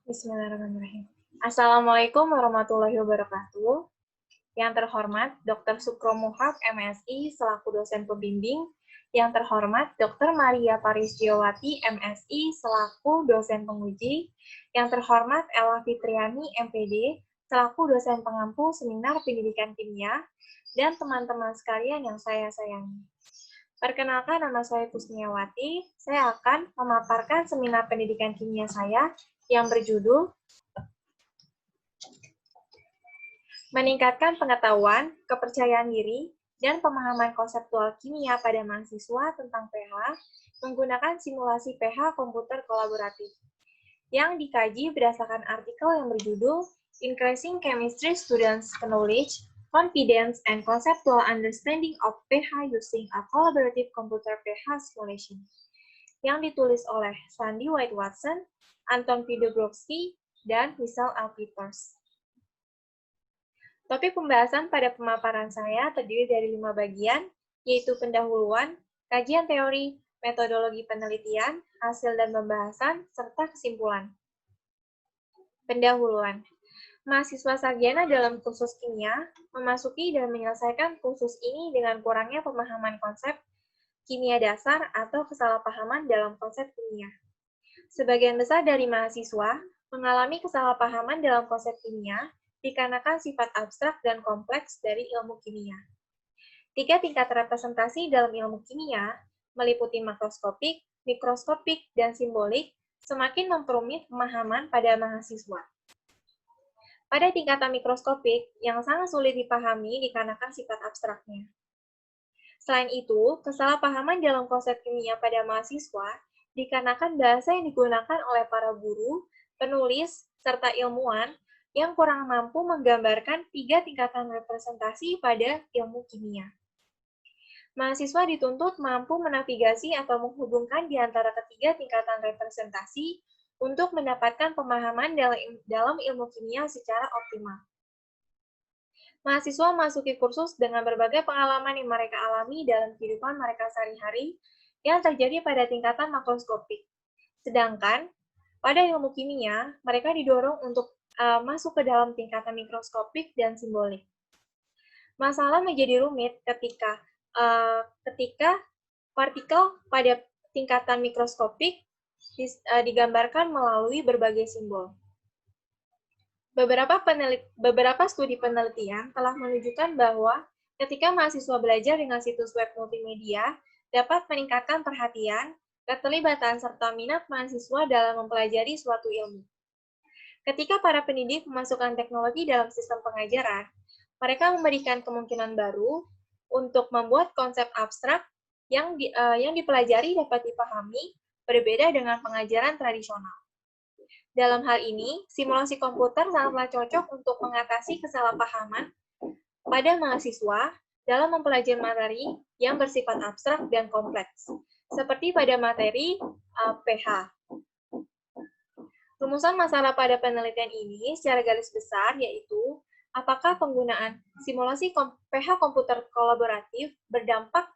Bismillahirrahmanirrahim. Assalamualaikum warahmatullahi wabarakatuh. Yang terhormat Dr. Sukro Muhab, MSI, selaku dosen pembimbing. Yang terhormat Dr. Maria Parisjiowati, MSI, selaku dosen penguji. Yang terhormat Ella Fitriani, MPD, selaku dosen pengampu Seminar Pendidikan Kimia. Dan teman-teman sekalian yang saya sayangi. Perkenalkan, nama saya Kusniawati. Saya akan memaparkan seminar pendidikan kimia saya yang berjudul Meningkatkan Pengetahuan, Kepercayaan Diri, dan Pemahaman Konseptual Kimia pada Mahasiswa tentang pH menggunakan simulasi pH komputer kolaboratif, yang dikaji berdasarkan artikel yang berjudul Increasing Chemistry Students' Knowledge, Confidence, and Conceptual Understanding of pH Using a Collaborative Computer pH Simulation, yang ditulis oleh Sandy White Watson, Anton P. Dubrovsky, dan Michelle L. Peters. Topik pembahasan pada pemaparan saya terdiri dari 5 bagian, yaitu pendahuluan, kajian teori, metodologi penelitian, hasil dan pembahasan, serta kesimpulan. Pendahuluan. Mahasiswa sarjana dalam kursus kimia memasuki dan menyelesaikan kursus ini dengan kurangnya pemahaman konsep kimia dasar atau kesalahpahaman dalam konsep kimia. Sebagian besar dari mahasiswa mengalami kesalahpahaman dalam konsep kimia dikarenakan sifat abstrak dan kompleks dari ilmu kimia. 3 tingkat representasi dalam ilmu kimia, meliputi makroskopik, mikroskopik, dan simbolik, semakin memperumit pemahaman pada mahasiswa. Pada tingkatan mikroskopik, yang sangat sulit dipahami dikarenakan sifat abstraknya. Selain itu, kesalahpahaman dalam konsep kimia pada mahasiswa dikarenakan bahasa yang digunakan oleh para guru, penulis, serta ilmuwan yang kurang mampu menggambarkan 3 tingkatan representasi pada ilmu kimia. Mahasiswa dituntut mampu menavigasi atau menghubungkan di antara ketiga tingkatan representasi untuk mendapatkan pemahaman dalam ilmu kimia secara optimal. Mahasiswa memasuki kursus dengan berbagai pengalaman yang mereka alami dalam kehidupan mereka sehari-hari yang terjadi pada tingkatan makroskopik. Sedangkan pada ilmu kimia, mereka didorong untuk masuk ke dalam tingkatan mikroskopik dan simbolik. Masalah menjadi rumit ketika partikel pada tingkatan mikroskopik digambarkan melalui berbagai simbol. Beberapa studi penelitian telah menunjukkan bahwa ketika mahasiswa belajar dengan situs web multimedia, dapat meningkatkan perhatian, keterlibatan, serta minat mahasiswa dalam mempelajari suatu ilmu. Ketika para pendidik memasukkan teknologi dalam sistem pengajaran, mereka memberikan kemungkinan baru untuk membuat konsep abstrak yang dipelajari dapat dipahami berbeda dengan pengajaran tradisional. Dalam hal ini, simulasi komputer sangatlah cocok untuk mengatasi kesalahpahaman pada mahasiswa dalam mempelajari materi yang bersifat abstrak dan kompleks, seperti pada materi pH. Rumusan masalah pada penelitian ini secara garis besar yaitu, apakah penggunaan simulasi pH komputer kolaboratif berdampak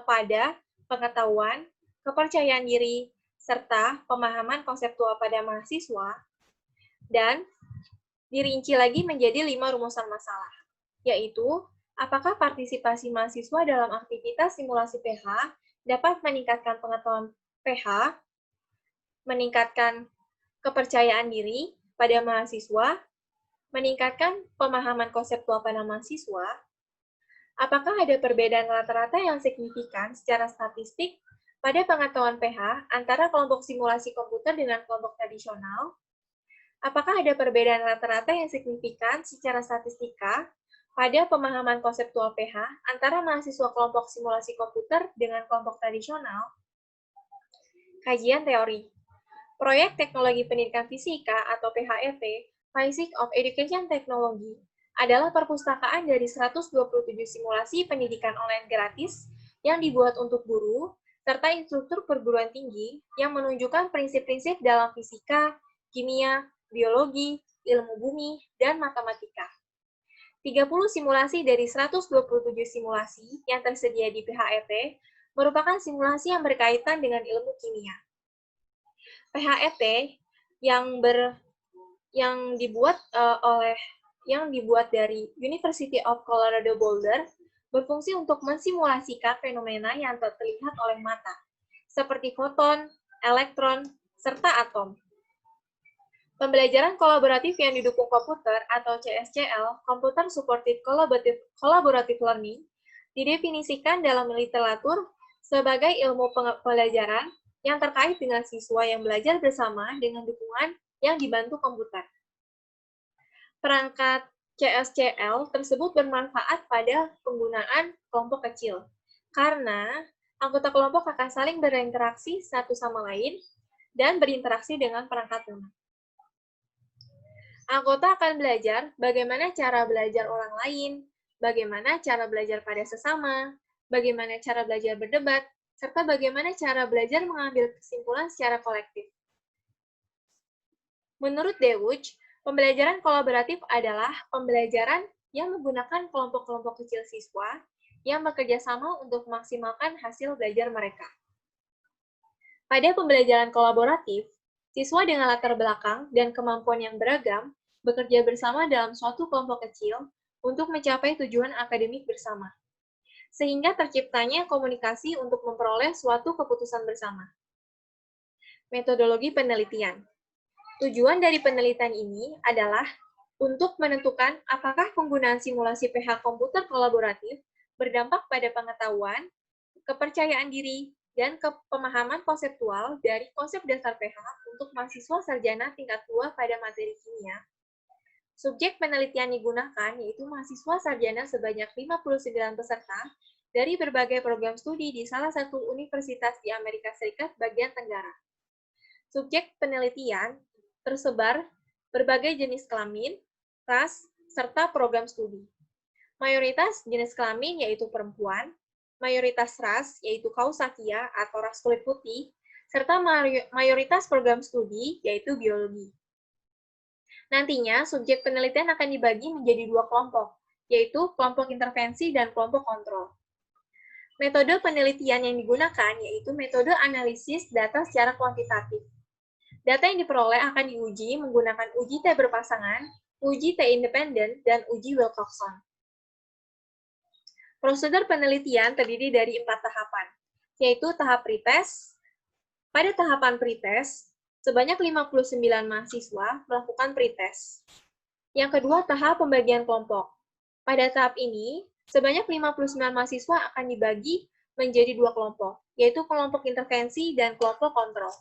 pada pengetahuan, kepercayaan diri, serta pemahaman konseptual pada mahasiswa, dan dirinci lagi menjadi 5 rumusan masalah, yaitu apakah partisipasi mahasiswa dalam aktivitas simulasi pH dapat meningkatkan pengetahuan pH, meningkatkan kepercayaan diri pada mahasiswa, meningkatkan pemahaman konseptual pada mahasiswa, apakah ada perbedaan rata-rata yang signifikan secara statistik pada pengetahuan pH antara kelompok simulasi komputer dengan kelompok tradisional? Apakah ada perbedaan rata-rata yang signifikan secara statistika pada pemahaman konseptual pH antara mahasiswa kelompok simulasi komputer dengan kelompok tradisional? Kajian teori. Proyek Teknologi Pendidikan Fisika atau PHET, Physics of Education Technology, adalah perpustakaan dari 127 simulasi pendidikan online gratis yang dibuat untuk guru serta instruktur perguruan tinggi yang menunjukkan prinsip-prinsip dalam fisika, kimia, biologi, ilmu bumi, dan matematika. 30 simulasi dari 127 simulasi yang tersedia di PHET merupakan simulasi yang berkaitan dengan ilmu kimia. PHET yang yang dibuat dari University of Colorado Boulder berfungsi untuk mensimulasikan fenomena yang tak terlihat oleh mata, seperti foton, elektron, serta atom. Pembelajaran kolaboratif yang didukung komputer atau CSCL, Computer Supported Collaborative Learning, didefinisikan dalam literatur sebagai ilmu pembelajaran yang terkait dengan siswa yang belajar bersama dengan dukungan yang dibantu komputer. Perangkat CSCL tersebut bermanfaat pada penggunaan kelompok kecil, karena anggota kelompok akan saling berinteraksi satu sama lain dan berinteraksi dengan perangkat lunak. Anggota akan belajar bagaimana cara belajar orang lain, bagaimana cara belajar pada sesama, bagaimana cara belajar berdebat, serta bagaimana cara belajar mengambil kesimpulan secara kolektif. Menurut Dewuch, pembelajaran kolaboratif adalah pembelajaran yang menggunakan kelompok-kelompok kecil siswa yang bekerja sama untuk memaksimalkan hasil belajar mereka. Pada pembelajaran kolaboratif, siswa dengan latar belakang dan kemampuan yang beragam bekerja bersama dalam suatu kelompok kecil untuk mencapai tujuan akademik bersama, sehingga terciptanya komunikasi untuk memperoleh suatu keputusan bersama. Metodologi penelitian. Tujuan dari penelitian ini adalah untuk menentukan apakah penggunaan simulasi pH komputer kolaboratif berdampak pada pengetahuan, kepercayaan diri, dan pemahaman konseptual dari konsep dasar pH untuk mahasiswa sarjana tingkat 2 pada materi kimia. Subjek penelitian digunakan yaitu mahasiswa sarjana sebanyak 59 peserta dari berbagai program studi di salah satu universitas di Amerika Serikat bagian Tenggara. Subjek penelitian tersebar berbagai jenis kelamin, ras, serta program studi. Mayoritas jenis kelamin yaitu perempuan, mayoritas ras yaitu Kausakia atau ras kulit putih, serta mayoritas program studi yaitu biologi. Nantinya, subjek penelitian akan dibagi menjadi dua kelompok, yaitu kelompok intervensi dan kelompok kontrol. Metode penelitian yang digunakan yaitu metode analisis data secara kuantitatif. Data yang diperoleh akan diuji menggunakan uji T berpasangan, uji T independen, dan uji Wilcoxon. Prosedur penelitian terdiri dari 4 tahapan, yaitu tahap pretest. Pada tahapan pretest, sebanyak 59 mahasiswa melakukan pretest. Yang kedua, tahap pembagian kelompok. Pada tahap ini, sebanyak 59 mahasiswa akan dibagi menjadi dua kelompok, yaitu kelompok intervensi dan kelompok kontrol.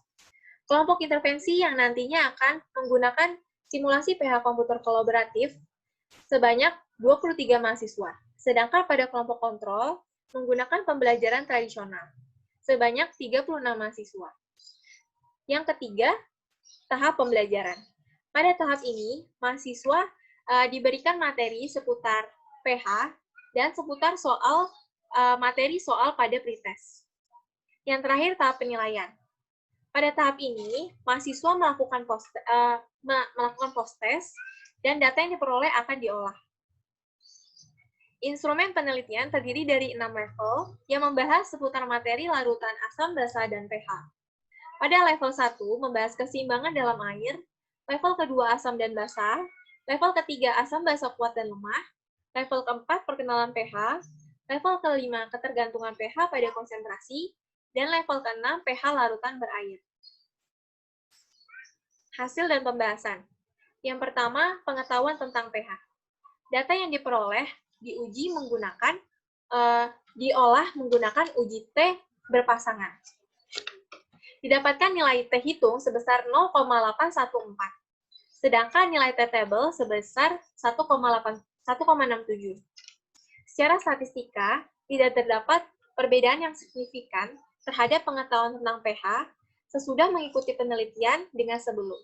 Kelompok intervensi yang nantinya akan menggunakan simulasi pH komputer kolaboratif sebanyak 23 mahasiswa, sedangkan pada kelompok kontrol menggunakan pembelajaran tradisional sebanyak 36 mahasiswa. Yang ketiga, tahap pembelajaran. Pada tahap ini, mahasiswa diberikan materi seputar pH dan seputar materi soal pada pretest. Yang terakhir, tahap penilaian. Pada tahap ini, mahasiswa melakukan post-test dan data yang diperoleh akan diolah. Instrumen penelitian terdiri dari 6 level yang membahas seputar materi larutan asam, basa, dan pH. Pada level 1, membahas keseimbangan dalam air, level kedua asam dan basa, level ketiga asam, basa, kuat, dan lemah, level keempat perkenalan pH, level kelima ketergantungan pH pada konsentrasi, dan level ke-6 pH larutan berair. Hasil dan pembahasan. Yang pertama, pengetahuan tentang pH. Data yang diperoleh diolah menggunakan uji T berpasangan. Didapatkan nilai T hitung sebesar 0,814, sedangkan nilai T table sebesar 1,67. Secara statistika, tidak terdapat perbedaan yang signifikan terhadap pengetahuan tentang pH sesudah mengikuti penelitian dengan sebelum.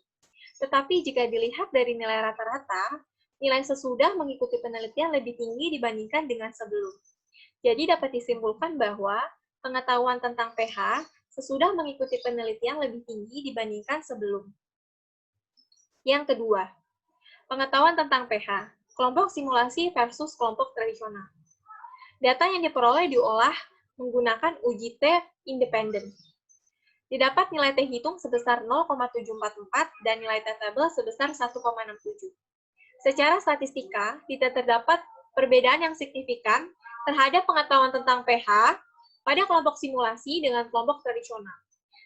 Tetapi jika dilihat dari nilai rata-rata, nilai sesudah mengikuti penelitian lebih tinggi dibandingkan dengan sebelum. Jadi dapat disimpulkan bahwa pengetahuan tentang pH sesudah mengikuti penelitian lebih tinggi dibandingkan sebelum. Yang kedua, pengetahuan tentang pH, kelompok simulasi versus kelompok tradisional. Data yang diperoleh diolah menggunakan uji T independen. Didapat nilai T hitung sebesar 0,744 dan nilai T tabel sebesar 1,67. Secara statistika, tidak terdapat perbedaan yang signifikan terhadap pengetahuan tentang pH pada kelompok simulasi dengan kelompok tradisional.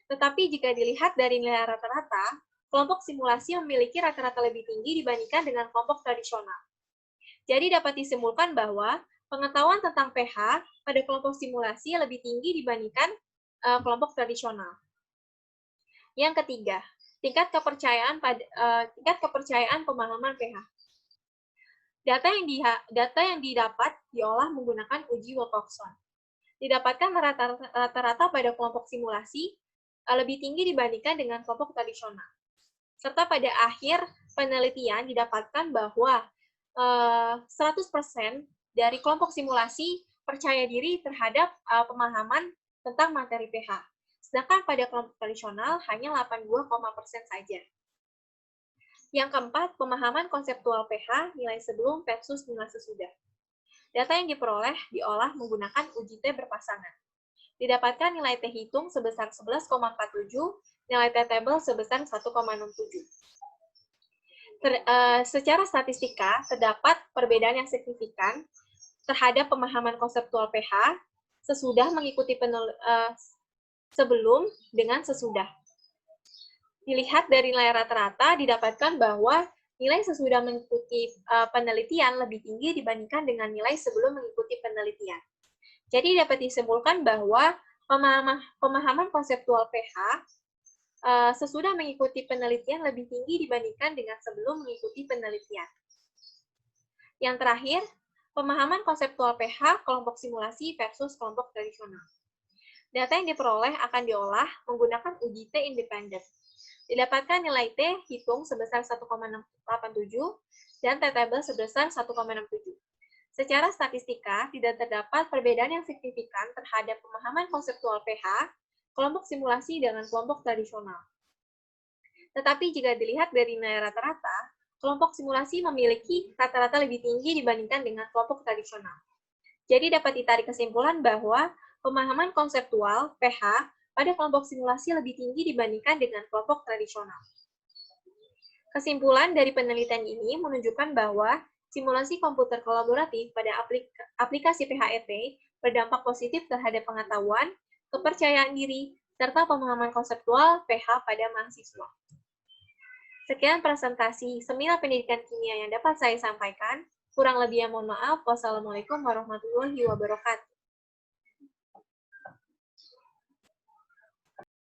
Tetapi jika dilihat dari nilai rata-rata, kelompok simulasi memiliki rata-rata lebih tinggi dibandingkan dengan kelompok tradisional. Jadi dapat disimpulkan bahwa pengetahuan tentang pH pada kelompok simulasi lebih tinggi dibandingkan kelompok tradisional. Yang ketiga, tingkat kepercayaan pemahaman pH. Data yang didapat diolah menggunakan uji Wilcoxon. Didapatkan rata-rata pada kelompok simulasi lebih tinggi dibandingkan dengan kelompok tradisional. Serta pada akhir penelitian didapatkan bahwa 100% dari kelompok simulasi percaya diri terhadap pemahaman tentang materi pH. Sedangkan pada kelompok tradisional hanya 82% saja. Yang keempat, pemahaman konseptual pH nilai sebelum versus nilai sesudah. Data yang diperoleh diolah menggunakan uji T berpasangan. Didapatkan nilai T hitung sebesar 11,47, nilai T tabel sebesar 1,67. Secara statistika, terdapat perbedaan yang signifikan terhadap pemahaman konseptual pH sesudah mengikuti sebelum dengan sesudah. Dilihat dari nilai rata-rata, didapatkan bahwa nilai sesudah mengikuti penelitian lebih tinggi dibandingkan dengan nilai sebelum mengikuti penelitian. Jadi dapat disimpulkan bahwa pemahaman konseptual pH sesudah mengikuti penelitian lebih tinggi dibandingkan dengan sebelum mengikuti penelitian. Yang terakhir, pemahaman konseptual pH kelompok simulasi versus kelompok tradisional. Data yang diperoleh akan diolah menggunakan uji T independen. Didapatkan nilai T hitung sebesar 1,87 dan T tabel sebesar 1,67. Secara statistika, tidak terdapat perbedaan yang signifikan terhadap pemahaman konseptual pH kelompok simulasi dengan kelompok tradisional. Tetapi jika dilihat dari nilai rata-rata, kelompok simulasi memiliki rata-rata lebih tinggi dibandingkan dengan kelompok tradisional. Jadi dapat ditarik kesimpulan bahwa pemahaman konseptual pH pada kelompok simulasi lebih tinggi dibandingkan dengan kelompok tradisional. Kesimpulan dari penelitian ini menunjukkan bahwa simulasi komputer kolaboratif pada aplikasi PHET berdampak positif terhadap pengetahuan, kepercayaan diri, serta pemahaman konseptual pH pada mahasiswa. Sekian presentasi Seminar Pendidikan Kimia yang dapat saya sampaikan. Kurang lebihnya mohon maaf. Wassalamualaikum warahmatullahi wabarakatuh.